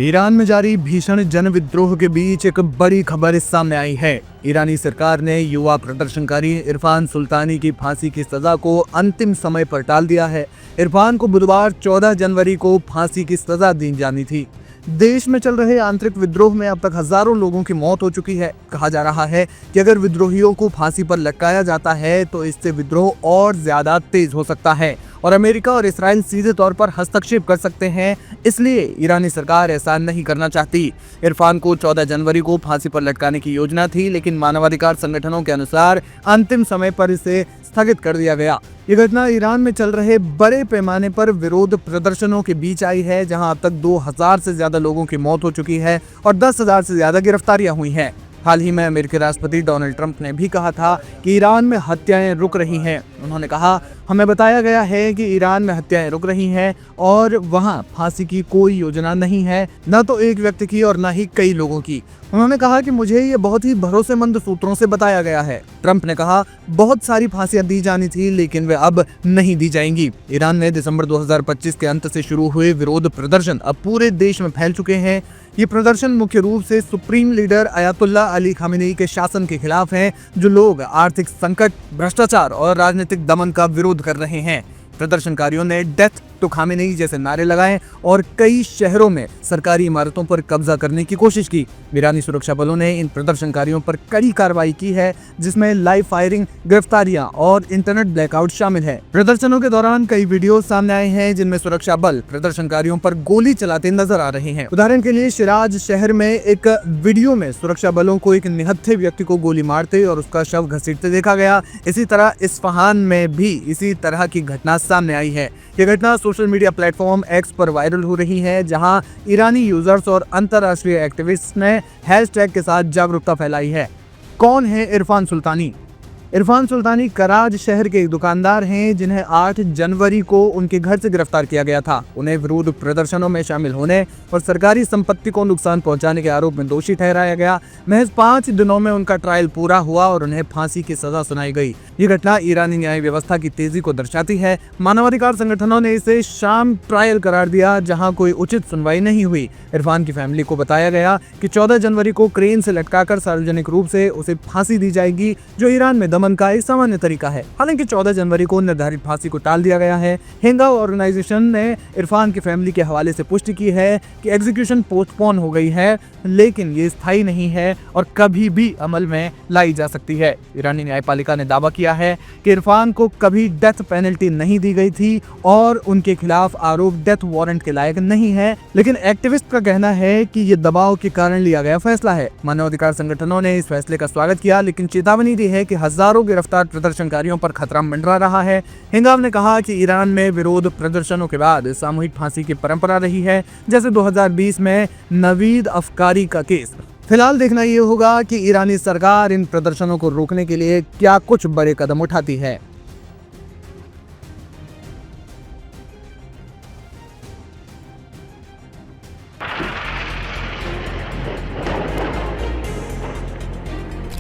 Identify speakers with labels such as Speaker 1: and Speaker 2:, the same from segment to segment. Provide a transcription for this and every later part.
Speaker 1: Iran में जारी भीषण जन विद्रोह के बीच एक बड़ी खबर सामने आई है। ईरानी सरकार ने युवा प्रदर्शनकारी इरफान सुल्तानी की फांसी की सजा को अंतिम समय पर टाल दिया है। इरफान को बुधवार 14 जनवरी को फांसी की सजा दी जानी थी। देश में चल रहे आंतरिक विद्रोह में अब तक हजारों लोगों की मौत हो चुकी है। कहा जा रहा है कि अगर विद्रोहियों को फांसी पर लटकाया जाता है तो इससे विद्रोह और ज्यादा तेज हो सकता है और अमेरिका और इसराइल सीधे तौर पर हस्तक्षेप कर सकते हैं। इसलिए ईरानी सरकार ऐसा नहीं करना चाहती। इरफान को 14 जनवरी को फांसी पर लटकाने की योजना थी, लेकिन मानवाधिकार संगठनों के अनुसार अंतिम समय पर इसे स्थगित कर दिया गया। ये घटना ईरान में चल रहे बड़े पैमाने पर विरोध प्रदर्शनों के बीच आई है, जहां अब तक 2000 से ज्यादा लोगों की मौत हो चुकी है और 10,000 से ज्यादा गिरफ्तारियां हुई हैं। हाल ही में अमेरिकी राष्ट्रपति डोनाल्ड ट्रंप ने भी कहा था कि ईरान में हत्याएं रुक रही हैं। उन्होंने कहा, हमें बताया गया है कि ईरान में हत्याएं रुक रही हैं और वहां फांसी की कोई योजना नहीं है, न तो एक व्यक्ति की और न ही कई लोगों की। उन्होंने कहा कि मुझे ये बहुत ही भरोसेमंद सूत्रों से बताया गया है। ट्रंप ने कहा, बहुत सारी फांसियां दी जानी थी, लेकिन वे अब नहीं दी जाएंगी। ईरान में दिसंबर 2025 के अंत से शुरू हुए विरोध प्रदर्शन अब पूरे देश में फैल चुके हैं। ये प्रदर्शन मुख्य रूप से supreme leader Ayatollah Ali Khamenei के शासन के खिलाफ है, जो लोग आर्थिक संकट, भ्रष्टाचार और राजनीतिक दमन का विरोध कर रहे हैं। प्रदर्शनकारियों ने डेथ टू खामेनी जैसे नारे लगाए और कई शहरों में सरकारी इमारतों पर कब्जा करने की कोशिश की। ईरानी सुरक्षा बलों ने इन प्रदर्शनकारियों पर कड़ी कार्रवाई की है, जिसमें लाइव फायरिंग, गिरफ्तारियां और इंटरनेट ब्लैकआउट शामिल है। प्रदर्शनों के दौरान कई वीडियो सामने आए हैं जिनमें सुरक्षा बल प्रदर्शनकारियों पर गोली चलाते नजर आ रहे हैं। उदाहरण के लिए शिराज शहर में एक वीडियो में सुरक्षा बलों को एक निहत्थे व्यक्ति को गोली मारते और उसका शव घसीटते देखा गया। इसी तरह इस्फहान में भी इसी तरह की घटना सामने आई है। यह घटना सोशल मीडिया प्लेटफॉर्म एक्स पर वायरल हो रही है, जहां ईरानी यूजर्स और अंतर्राष्ट्रीय एक्टिविस्ट ने हैशटैग के साथ जागरूकता फैलाई है। कौन है इरफान सुल्तानी? इरफान सुल्तानी कराज शहर के एक दुकानदार हैं, जिन्हें 8 जनवरी को उनके घर से गिरफ्तार किया गया था। उन्हें विरोध प्रदर्शनों में शामिल होने और सरकारी संपत्ति को नुकसान पहुंचाने के आरोप में दोषी ठहराया गया। महज 5 दिनों में उनका ट्रायल पूरा हुआ और उन्हें फांसी की सजा सुनाई गई। ये घटना ईरानी न्याय व्यवस्था की तेजी को दर्शाती है। मानवाधिकार संगठनों ने इसे शाम ट्रायल करार दिया, जहां कोई उचित सुनवाई नहीं हुई। इरफान की फैमिली को बताया गया कि 14 जनवरी को क्रेन से लटकाकर सार्वजनिक रूप से उसे फांसी दी जाएगी, जो ईरान में दमन का एक सामान्य तरीका है। हालांकि 14 जनवरी को निर्धारित फांसी को टाल दिया गया है। हिंगाव ऑर्गेनाइजेशन ने इरफान की फैमिली के हवाले से पुष्टि की है कि एग्जीक्यूशन पोस्टपोन हो गई है, लेकिन ये स्थायी नहीं है और कभी भी अमल में लाई जा सकती है। ईरानी न्यायपालिका ने दावा किया है कि इरफान को कभी डेथ पेनल्टी नहीं दी गई थी और उनके खिलाफ आरोप डेथ वारंट के लायक नहीं है, लेकिन एक्टिविस्ट का कहना है कि ये दबाव के कारण लिया गया फैसला है। मानवाधिकार संगठनों ने इस फैसले का स्वागत किया, लेकिन चेतावनी दी है कि हजारों गिरफ्तार प्रदर्शनकारियों पर खतरा मंडरा रहा है। हिंगाव ने कहा कि ईरान में विरोध प्रदर्शनों के बाद सामूहिक फांसी की परंपरा रही है, जैसे 2020 में नवीद अफकारी का केस। फिलहाल देखना ये होगा कि ईरानी सरकार इन प्रदर्शनों को रोकने के लिए क्या कुछ बड़े कदम उठाती है।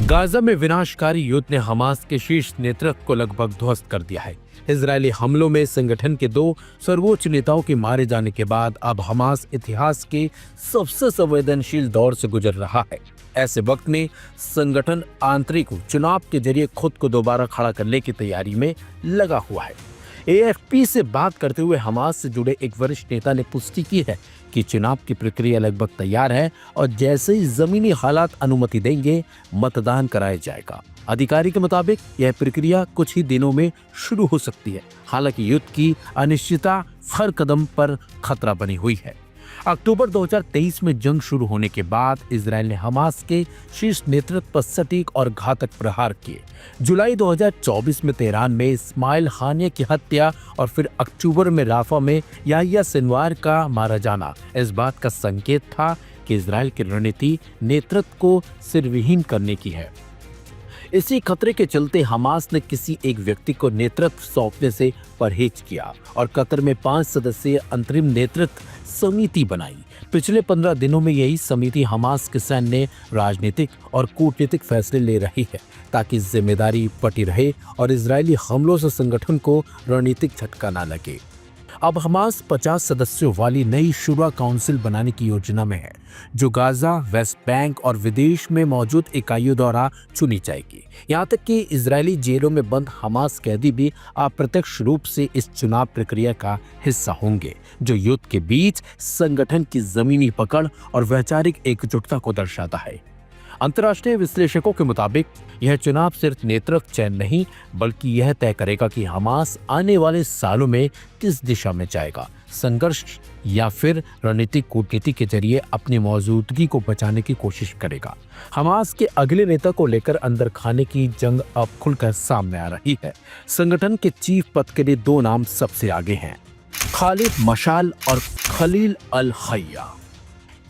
Speaker 2: गाजा में विनाशकारी युद्ध ने हमास के शीर्ष नेतृत्व को लगभग ध्वस्त कर दिया है। इजरायली हमलों में संगठन के 2 सर्वोच्च नेताओं के मारे जाने के बाद अब हमास इतिहास के सबसे संवेदनशील दौर से गुजर रहा है। ऐसे वक्त में संगठन आंतरिक चुनाव के जरिए खुद को दोबारा खड़ा करने की तैयारी में लगा हुआ है। एएफपी से बात करते हुए हमास से जुड़े एक वरिष्ठ नेता ने पुष्टि की है कि चुनाव की प्रक्रिया लगभग तैयार है और जैसे ही जमीनी हालात अनुमति देंगे, मतदान कराया जाएगा। अधिकारी के मुताबिक यह प्रक्रिया कुछ ही दिनों में शुरू हो सकती है। हालांकि युद्ध की अनिश्चितता हर कदम पर खतरा बनी हुई है। अक्टूबर 2023 में जंग शुरू होने के बाद इजराइल ने हमास के शीर्ष नेतृत्व पर सटीक और घातक प्रहार किए। जुलाई 2024 में तेहरान में इस्माइल हानिया की हत्या और फिर अक्टूबर में राफा में याह्या सिनवार का मारा जाना इस बात का संकेत था कि इजराइल की रणनीति नेतृत्व को सिरविहीन करने की है। इसी खतरे के चलते हमास ने किसी एक व्यक्ति को नेतृत्व सौंपने से परहेज किया और कतर में 5 सदस्यीय अंतरिम नेतृत्व समिति बनाई। पिछले 15 दिनों में यही समिति हमास के सैन्य, राजनीतिक और कूटनीतिक फैसले ले रही है ताकि जिम्मेदारी बटी रहे और इजरायली हमलों से संगठन को रणनीतिक झटका न लगे। अब हमास 50 सदस्यों वाली नई शुरा काउंसिल बनाने की योजना में है, जो गाजा, वेस्ट बैंक और विदेश में मौजूद इकाइयों द्वारा चुनी जाएगी। यहाँ तक कि इजरायली जेलों में बंद हमास कैदी भी अप्रत्यक्ष रूप से इस चुनाव प्रक्रिया का हिस्सा होंगे, जो युद्ध के बीच संगठन की जमीनी पकड़ और वैचारिक एकजुटता को दर्शाता है। अंतर्राष्ट्रीय विश्लेषकों के मुताबिक यह चुनाव सिर्फ नेतृत्व चयन नहीं, बल्कि यह तय करेगा कि हमास आने वाले सालों में किस दिशा में जाएगा, संघर्ष या फिर रणनीतिक कूटनीति के जरिए अपनी मौजूदगी को बचाने की कोशिश करेगा। हमास के अगले नेता को लेकर अंदर खाने की जंग अब खुलकर सामने आ रही है। संगठन के चीफ पद के लिए 2 नाम सबसे आगे हैं, खालिद मशाल और खलील अल हय्या।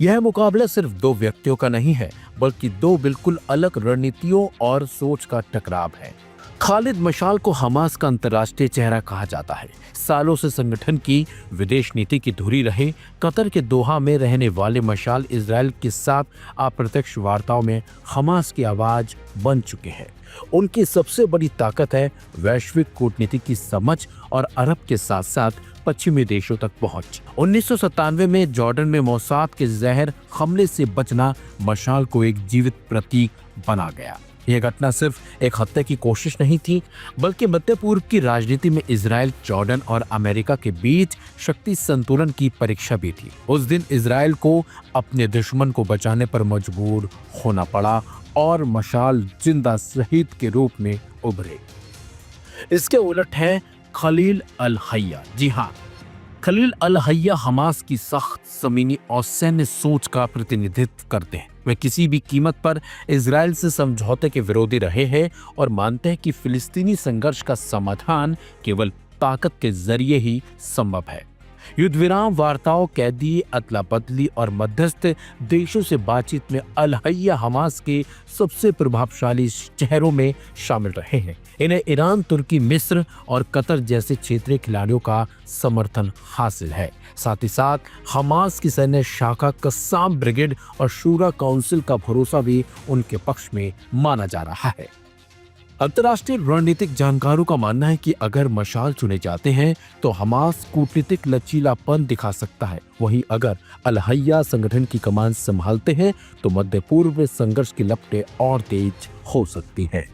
Speaker 2: यह मुकाबला सिर्फ 2 व्यक्तियों का नहीं है, बल्कि 2 बिल्कुल अलग रणनीतियों और सोच का टकराव है। खालिद मशाल को हमास का अंतर्राष्ट्रीय चेहरा कहा जाता है। सालों से संगठन की विदेश नीति की धुरी रहे कतर के दोहा में रहने वाले मशाल इजराइल के साथ अप्रत्यक्ष वार्ताओं में हमास की आवाज बन चुके हैं। उनकी सबसे बड़ी ताकत है वैश्विक कूटनीति की समझ और अरब के साथ साथ पश्चिमी देशों तक पहुंच। 1997 में जॉर्डन में मोसाद के जहर हमले से बचना मशाल को एक जीवित प्रतीक बना गया। यह घटना सिर्फ एक हत्या की कोशिश नहीं थी, बल्कि मध्य पूर्व की राजनीति में इजराइल, जॉर्डन और अमेरिका के बीच शक्ति संतुलन की परीक्षा भी थी। उस दिन इजराइल को अपने दुश्मन को बचाने पर मजबूर होना पड़ा और मशाल जिंदा शहीद के रूप में उभरे। इसके उलट है खलील अल हय्या। जी हाँ, खलील अल हय्या हमास की सख्त जमीनी और सैन्य सोच का प्रतिनिधित्व करते हैं। वे किसी भी कीमत पर इजराइल से समझौते के विरोधी रहे हैं और मानते हैं कि फिलिस्तीनी संघर्ष का समाधान केवल ताकत के जरिए ही संभव है। युद्ध विराम वार्ताओं, कैदी अदला बदली और मध्यस्थ देशों से बातचीत में अल हय्या हमास के सबसे प्रभावशाली चेहरों में शामिल रहे हैं। इन्हें ईरान, तुर्की, मिस्र और कतर जैसे क्षेत्रीय खिलाड़ियों का समर्थन हासिल है। साथ ही साथ हमास की सैन्य शाखा कस्साम ब्रिगेड और शूरा काउंसिल का भरोसा भी उनके पक्ष में माना जा रहा है। अंतर्राष्ट्रीय रणनीतिक जानकारों का मानना है कि अगर मशाल चुने जाते हैं तो हमास कूटनीतिक लचीलापन दिखा सकता है। वहीं अगर अल हय्या संगठन की कमान संभालते हैं तो मध्य पूर्व में संघर्ष की लपटें और तेज हो सकती हैं।